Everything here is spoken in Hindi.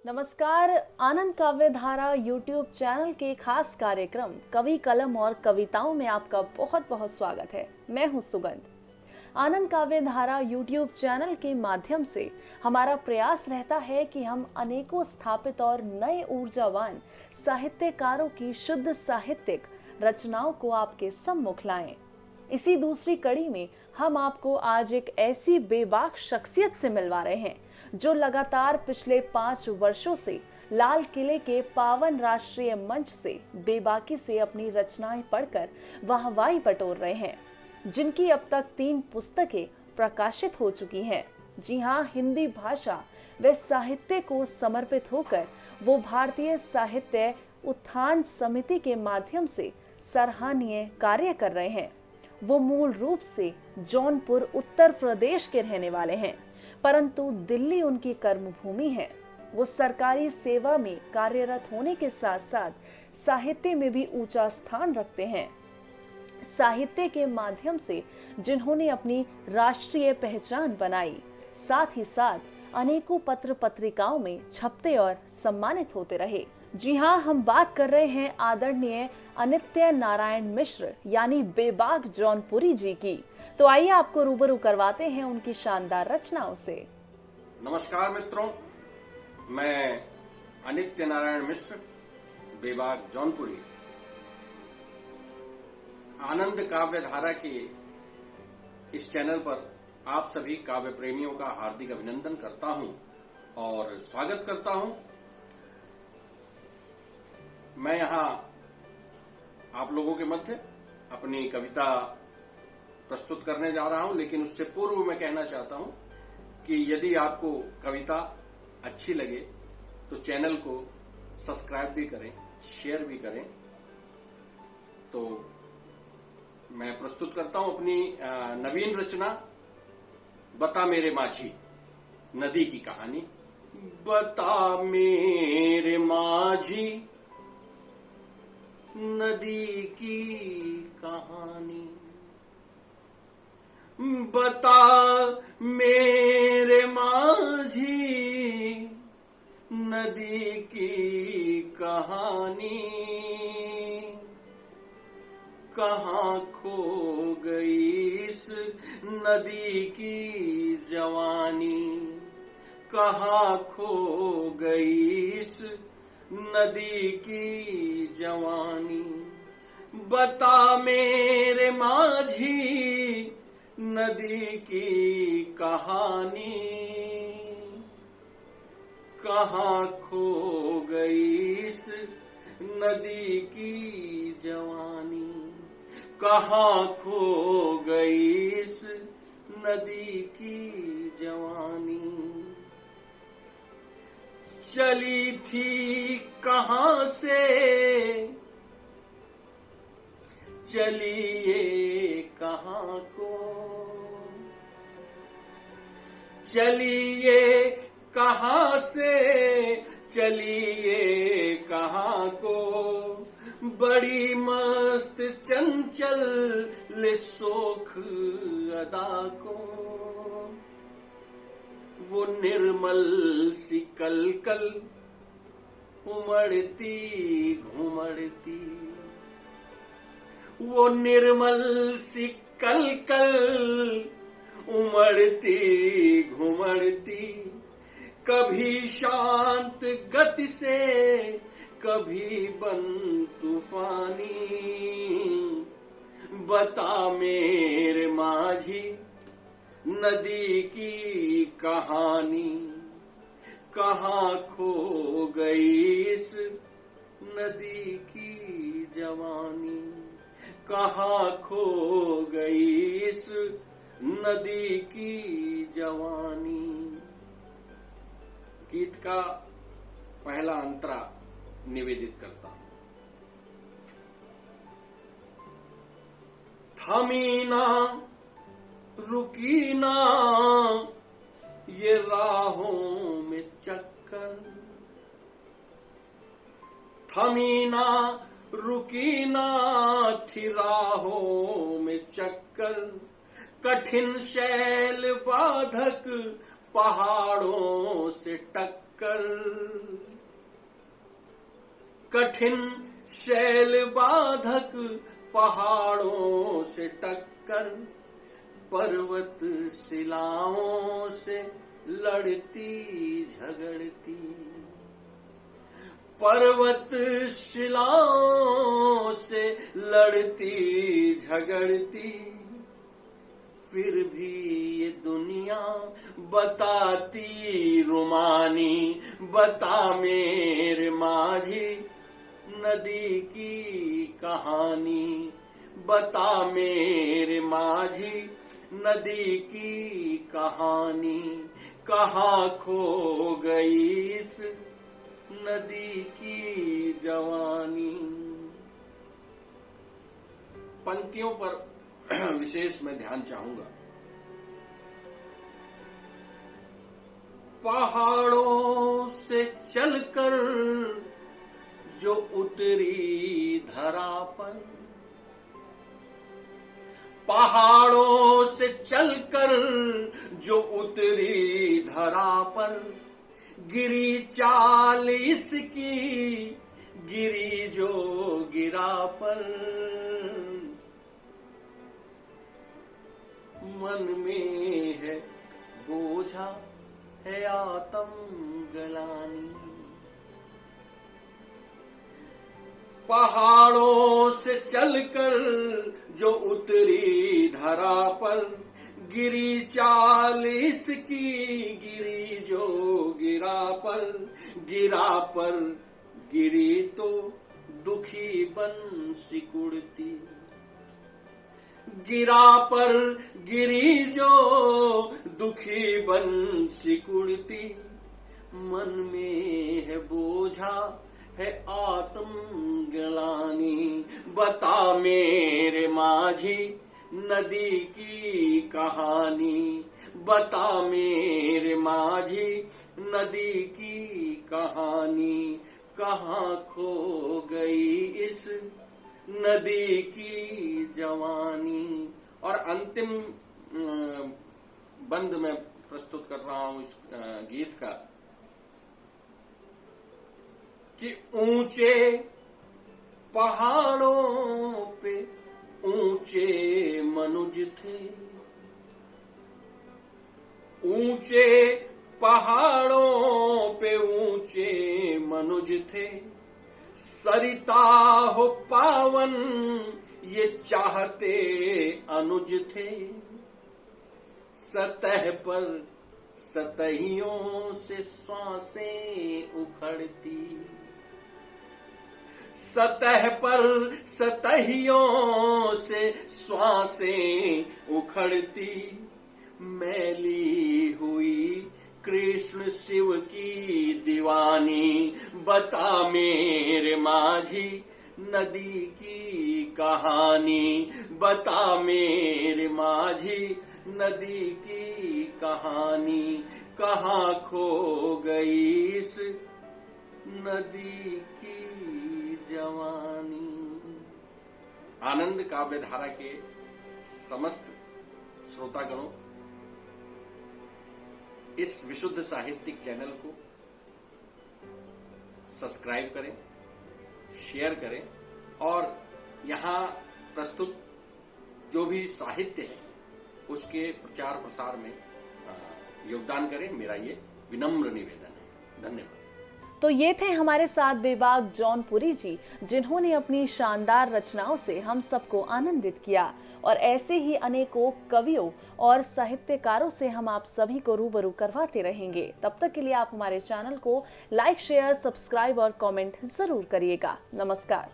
नमस्कार। आनंद काव्य धारा यूट्यूब चैनल के खास कार्यक्रम कवि कलम और कविताओं में आपका बहुत बहुत स्वागत है। मैं हूं सुगंध। आनंद काव्य धारा यूट्यूब चैनल के माध्यम से हमारा प्रयास रहता है कि हम अनेकों स्थापित और नए ऊर्जावान साहित्यकारों की शुद्ध साहित्यिक रचनाओं को आपके सम्मुख लाएं। इसी दूसरी कड़ी में हम आपको आज एक ऐसी बेबाक शख्सियत से मिलवा रहे हैं जो लगातार पिछले 5 वर्षों से लाल किले के पावन राष्ट्रीय मंच से बेबाकी से अपनी रचनाएं पढ़कर वाहवाही बटोर रहे हैं, जिनकी अब तक 3 पुस्तकें प्रकाशित हो चुकी हैं। जी हाँ, हिंदी भाषा व साहित्य को समर्पित होकर वो भारतीय साहित्य उत्थान समिति के माध्यम से सराहनीय कार्य कर रहे हैं। वो मूल रूप से जौनपुर उत्तर प्रदेश के रहने वाले हैं, परंतु दिल्ली उनकी कर्मभूमि है। वो सरकारी सेवा में कार्यरत होने के साथ साथ साहित्य में भी ऊंचा स्थान रखते हैं। साहित्य के माध्यम से जिन्होंने अपनी राष्ट्रीय पहचान बनाई, साथ ही साथ अनेकों पत्र पत्रिकाओं में छपते और सम्मानित होते रहे। जी हाँ, हम बात कर रहे हैं आदरणीय अनित्य नारायण मिश्र यानी बेबाक जौनपुरी जी की। तो आइए आपको रूबरू करवाते हैं उनकी शानदार रचनाओं से। नमस्कार मित्रों, मैं अनित्य नारायण मिश्र बेबाक जौनपुरी आनंद काव्य धारा के इस चैनल पर आप सभी काव्य प्रेमियों का हार्दिक अभिनंदन करता हूं और स्वागत करता हूं। मैं यहां आप लोगों के मध्य अपनी कविता प्रस्तुत करने जा रहा हूं, लेकिन उससे पूर्व मैं कहना चाहता हूं कि यदि आपको कविता अच्छी लगे तो चैनल को सब्सक्राइब भी करें, शेयर भी करें। तो मैं प्रस्तुत करता हूं अपनी नवीन रचना बता मेरे माझी, नदी की कहानी। बता मेरे माझी नदी की कहानी, बता मेरे माझी नदी की कहानी। कहाँ खो गई इस नदी की जवानी, कहाँ खो गई इस नदी की जवानी। बता मेरे माझी नदी की कहानी, कहाँ खो गई इस नदी की जवानी, कहाँ खो गई इस नदी की जवानी। चली थी कहाँ से चलिए कहाँ को, चलिए कहाँ से चलिए कहाँ को। बड़ी मस्त चंचल सोख अदा को, वो निर्मल सी कलकल उमड़ती घुमड़ती, वो निर्मल सी कलकल उमड़ती घुमड़ती। कभी शांत गति से कभी बन तूफानी। बता मेरे माझी नदी की कहानी, कहाँ खो गई इस नदी की जवानी, कहाँ खो गई इस नदी की जवानी। गीत का पहला अंतरा निवेदित करता हूं। थमी ना रुकी ना ये राहों में चक्कर, थमी ना रुकी ना थी राहों में चक्कर। कठिन शैल बाधक पहाड़ों से टक्कर। कर, कठिन शैल बाधक पहाड़ों से टक्कर, पर्वत शिलाओं से लड़ती झगड़ती, पर्वत शिलाओं से लड़ती झगड़ती, फिर भी ये दुनिया बताती रुमानी, बता मेरे माझी नदी की कहानी, बता मेरे माझी नदी की कहानी, कहाँ खो गई इस नदी की जवानी। पंक्तियों पर विशेष मैं ध्यान चाहूंगा। पहाड़ों से चलकर जो उतरी धरा पर, पहाड़ों से चलकर जो उतरी धरा पर, गिरी चाल इसकी गिरी जो गिरा पर, मन में है बोझा है आत्म गलानी, पहाड़ों से चलकर जो उतरी धरा पर, गिरी चाल इसकी गिरी जो गिरा पर गिरी तो दुखी बन सिकुड़ती, गिरा पर गिरी जो दुखी बन सिकुड़ती, मन में है बोझा है आत्म ग्लानि, बता मेरे माझी नदी की कहानी, बता मेरे माझी नदी की कहानी, कहाँ खो गई इस नदी की जवानी। और अंतिम बंद में प्रस्तुत कर रहा हूं इस गीत का कि ऊंचे पहाड़ों पे ऊंचे मनुज थे, ऊंचे पहाड़ों पे ऊंचे मनुज थे, सरिता हो पावन ये चाहते अनुज थे, सतह पर सतहियों से सांसें उखड़ती, सतह पर सतहियों से श्वासें उखड़ती, मैली हुई कृष्ण शिव की दीवानी, बता मेरे माझी नदी की कहानी, बता मेरे माझी नदी की कहानी, कहाँ खो गई इस नदी की जवानी। आनंद काव्य धारा के समस्त श्रोतागणों, इस विशुद्ध साहित्यिक चैनल को सब्सक्राइब करें, शेयर करें और यहाँ प्रस्तुत जो भी साहित्य है उसके प्रचार प्रसार में योगदान करें, मेरा ये विनम्र निवेदन है। धन्यवाद। तो ये थे हमारे साथ बेबाक जौनपुरी जी, जिन्होंने अपनी शानदार रचनाओं से हम सबको आनंदित किया। और ऐसे ही अनेकों कवियों और साहित्यकारों से हम आप सभी को रूबरू करवाते रहेंगे। तब तक के लिए आप हमारे चैनल को लाइक, शेयर, सब्सक्राइब और कमेंट जरूर करिएगा। नमस्कार।